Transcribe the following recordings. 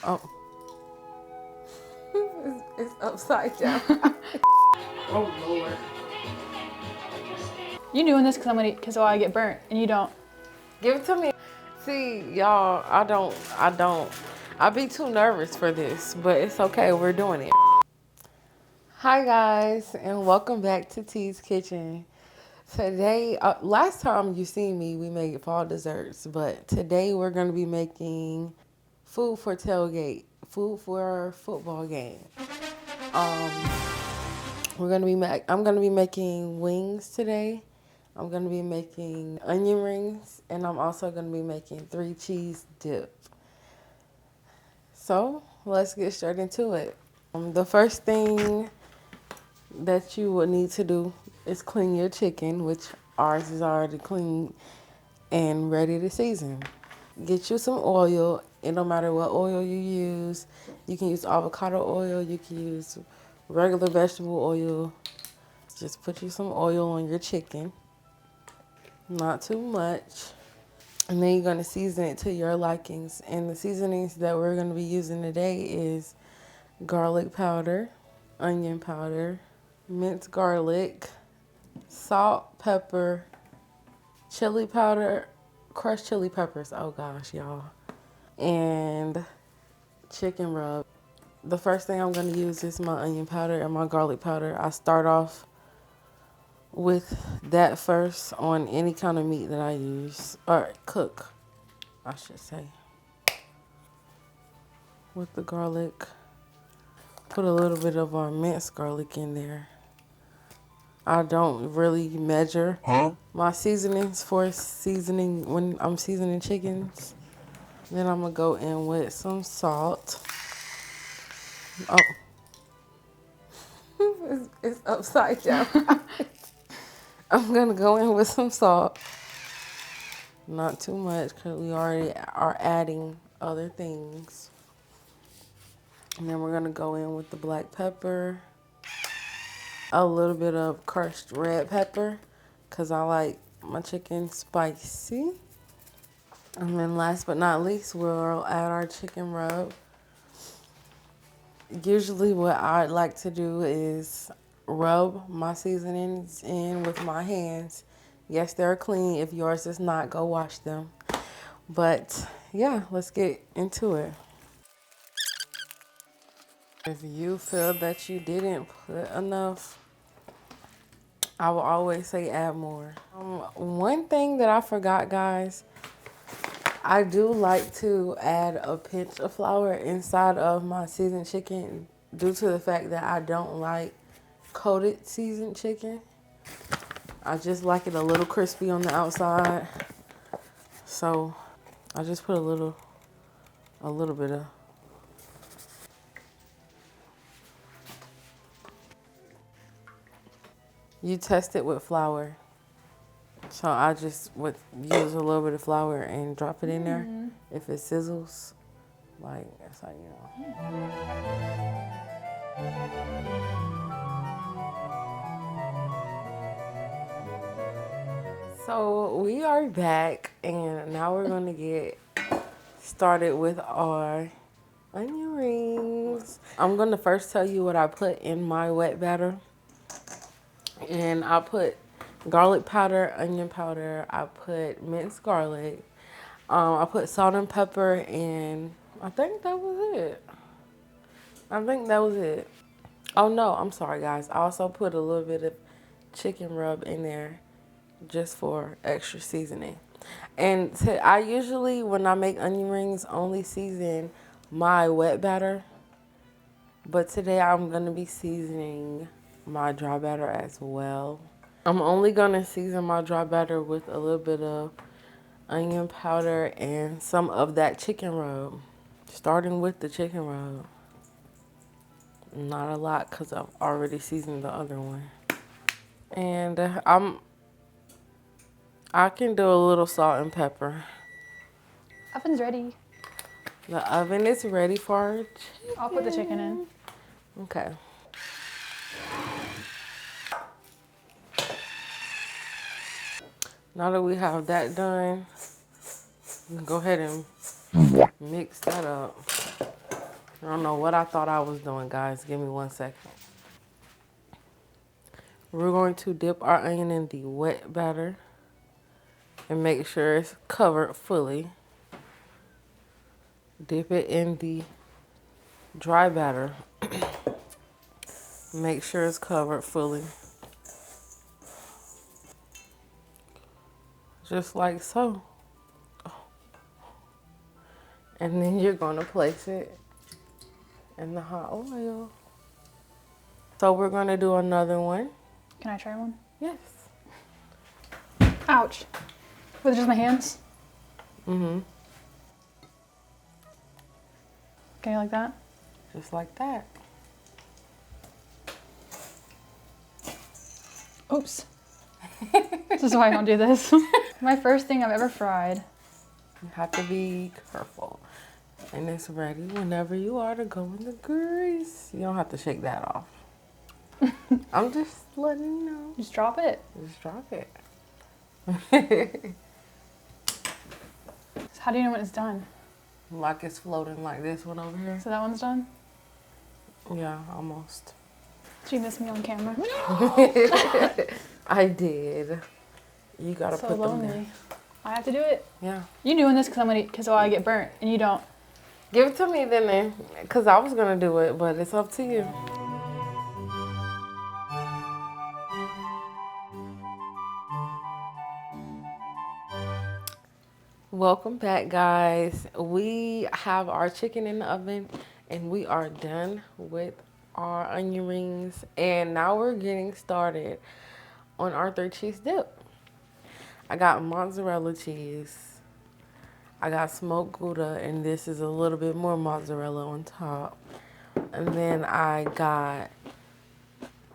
Oh. It's upside down. Oh, Lord. You doing this because I get burnt and you don't. Give it to me. See, y'all, I be too nervous for this, but it's okay. We're doing it. Hi, guys, and welcome back to T's Kitchen. Today, last time you seen me, we made fall desserts, but today we're going to be making food for tailgate, food for a football game. I'm gonna be making wings today. I'm gonna be making onion rings, and I'm also gonna be making 3-cheese dip. So let's get straight into it. The first thing that you will need to do is clean your chicken, which ours is already clean and ready to season. Get you some oil. It don't matter what oil you use. You can use avocado oil. You can use regular vegetable oil. Just put you some oil on your chicken. Not too much. And then you're going to season it to your likings. And the seasonings that we're going to be using today is garlic powder, onion powder, minced garlic, salt, pepper, chili powder, crushed chili peppers. Oh gosh, y'all. And chicken rub. The first thing I'm going to use is my onion powder and my garlic powder. I start off with that first on any kind of meat that I use, or cook, I should say. With the garlic, put a little bit of our minced garlic in there. I don't really measure my seasonings for seasoning when I'm seasoning chickens. Then I'm gonna go in with some salt. Oh, it's upside down. I'm gonna go in with some salt. Not too much because we already are adding other things. And then we're going to go in with the black pepper, a little bit of crushed red pepper because I like my chicken spicy. And then last but not least, we'll add our chicken rub. Usually what I like to do is rub my seasonings in with my hands. Yes, they're clean. If yours is not, go wash them. But yeah, let's get into it. If you feel that you didn't put enough, I will always say add more. One thing that I forgot, guys, I do like to add a pinch of flour inside of my seasoned chicken due to the fact that I don't like coated seasoned chicken. I just like it a little crispy on the outside. So I just put a little bit of. You test it with flour. So I just would use a little bit of flour and drop it in there. If it sizzles, like, that's how you know. So we are back, and now we're going to get started with our onion rings. I'm going to first tell you what I put in my wet batter. And I put garlic powder, onion powder. I put minced garlic. I put salt and pepper, and I think that was it. Oh no, I'm sorry guys. I also put a little bit of chicken rub in there just for extra seasoning. And I usually, when I make onion rings, only season my wet batter. But today I'm going to be seasoning my dry batter as well. I'm only going to season my dry batter with a little bit of onion powder and some of that chicken rub. Starting with the chicken rub. Not a lot because I've already seasoned the other one. And I can do a little salt and pepper. Oven's ready. The oven is ready for our chicken. I'll put the chicken in. Okay. Now that we have that done, we can go ahead and mix that up. I don't know what I thought I was doing, guys. Give me 1 second. We're going to dip our onion in the wet batter and make sure it's covered fully. Dip it in the dry batter. Make sure it's covered fully. Just like so. And then you're going to place it in the hot oil. So we're going to do another one. Can I try one? Yes. Ouch. With just my hands? Mm-hmm. Okay, like that? Just like that. Oops. This is why I don't do this. My first thing I've ever fried. You have to be careful. And it's ready whenever you are to go in the grease. You don't have to shake that off. I'm just letting you know. Just drop it. Just drop it. So how do you know when it's done? Like it's floating like this one over here. So that one's done? Yeah, almost. Did you miss me on camera? I did. You gotta So put them lonely. there. I have to do it. Yeah. You doing this because I get burnt and you don't. Give it to me then, because I was gonna do it, but it's up to you. Welcome back, guys. We have our chicken in the oven and we are done with our onion rings. And now we're getting started on our 3-cheese dip. I got mozzarella cheese. I got smoked Gouda, and this is a little bit more mozzarella on top. And then I got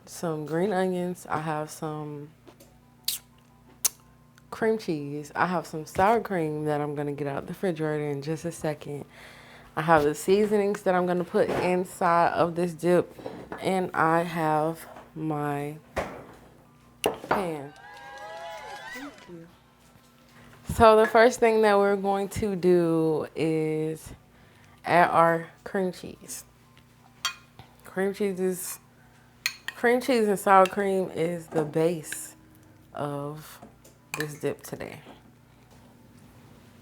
some green onions. I have some cream cheese. I have some sour cream that I'm going to get out of the refrigerator in just a second. I have the seasonings that I'm going to put inside of this dip. And I have my pan. Thank you. So the first thing that we're going to do is add our cream cheese. Cream cheese and sour cream is the base of this dip today.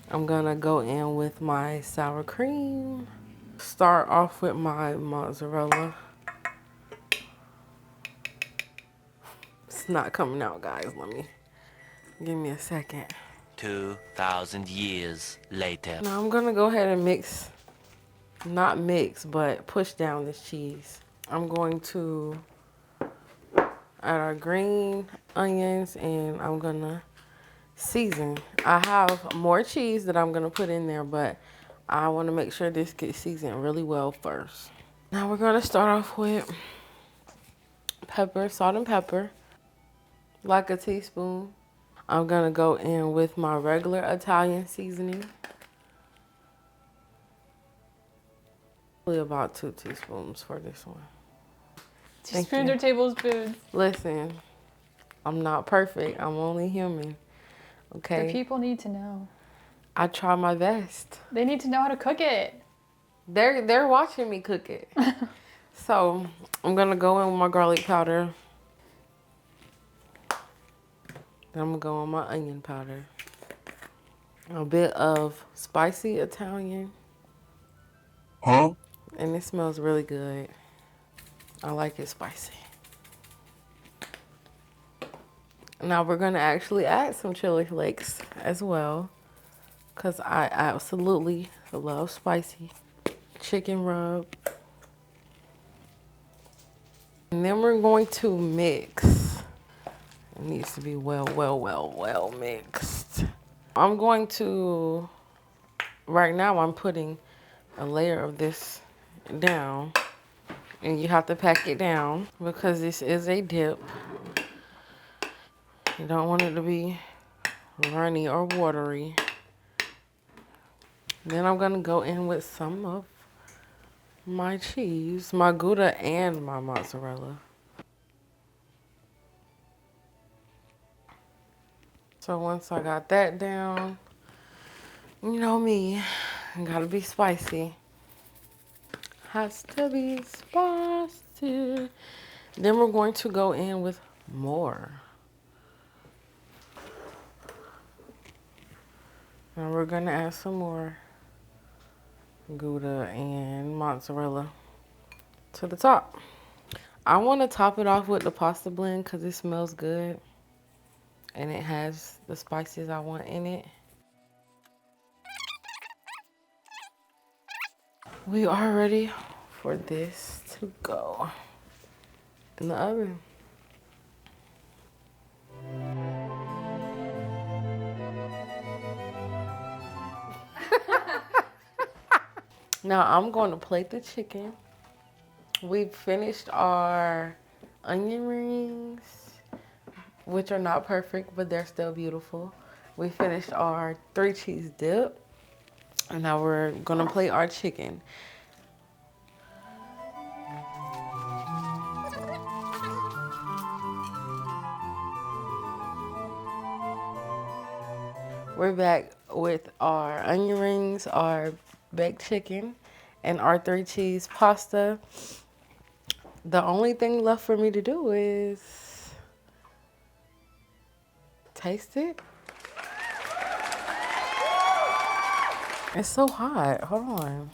I'm gonna go in with my sour cream. Start off with my mozzarella. It's not coming out, guys. Give me a second. 2,000 years later. Now I'm gonna go ahead and not mix, but push down this cheese. I'm going to add our green onions and I'm gonna season. I have more cheese that I'm gonna put in there, but I wanna make sure this gets seasoned really well first. Now we're gonna start off with pepper, salt and pepper, like a teaspoon. I'm gonna go in with my regular Italian seasoning. Probably about 2 teaspoons for this one. Teaspoons or tablespoons? Listen, I'm not perfect. I'm only human. Okay. The people need to know. I try my best. They need to know how to cook it. They're watching me cook it. So I'm gonna go in with my garlic powder. Then I'm gonna go on my onion powder. A bit of spicy Italian. Huh? And it smells really good. I like it spicy. Now we're gonna actually add some chili flakes as well, because I absolutely love spicy chicken rub. And then we're going to mix. It needs to be well mixed. Right now I'm putting a layer of this down. And you have to pack it down because this is a dip. You don't want it to be runny or watery. Then I'm gonna go in with some of my cheese, my Gouda and my mozzarella. So once I got that down, you know me, I gotta be spicy. Has to be spicy. Then we're going to go in with more. And we're gonna add some more Gouda and mozzarella to the top. I want to top it off with the pasta blend because it smells good and it has the spices I want in it. We are ready for this to go in the oven. Now I'm going to plate the chicken. We've finished our onion rings, which are not perfect, but they're still beautiful. We finished our 3-cheese dip, and now we're gonna plate our chicken. We're back with our onion rings, our baked chicken, and our 3-cheese pasta. The only thing left for me to do is taste it. It's so hot. Hold on.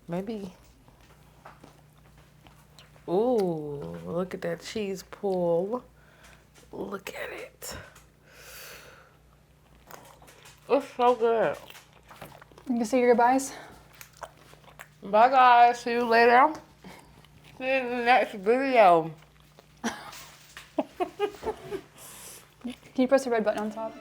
Maybe. Ooh, look at that cheese pull. Look at it. It's so good. You can say your goodbyes. Bye, guys. See you later. See you in the next video. Can you press the red button on top?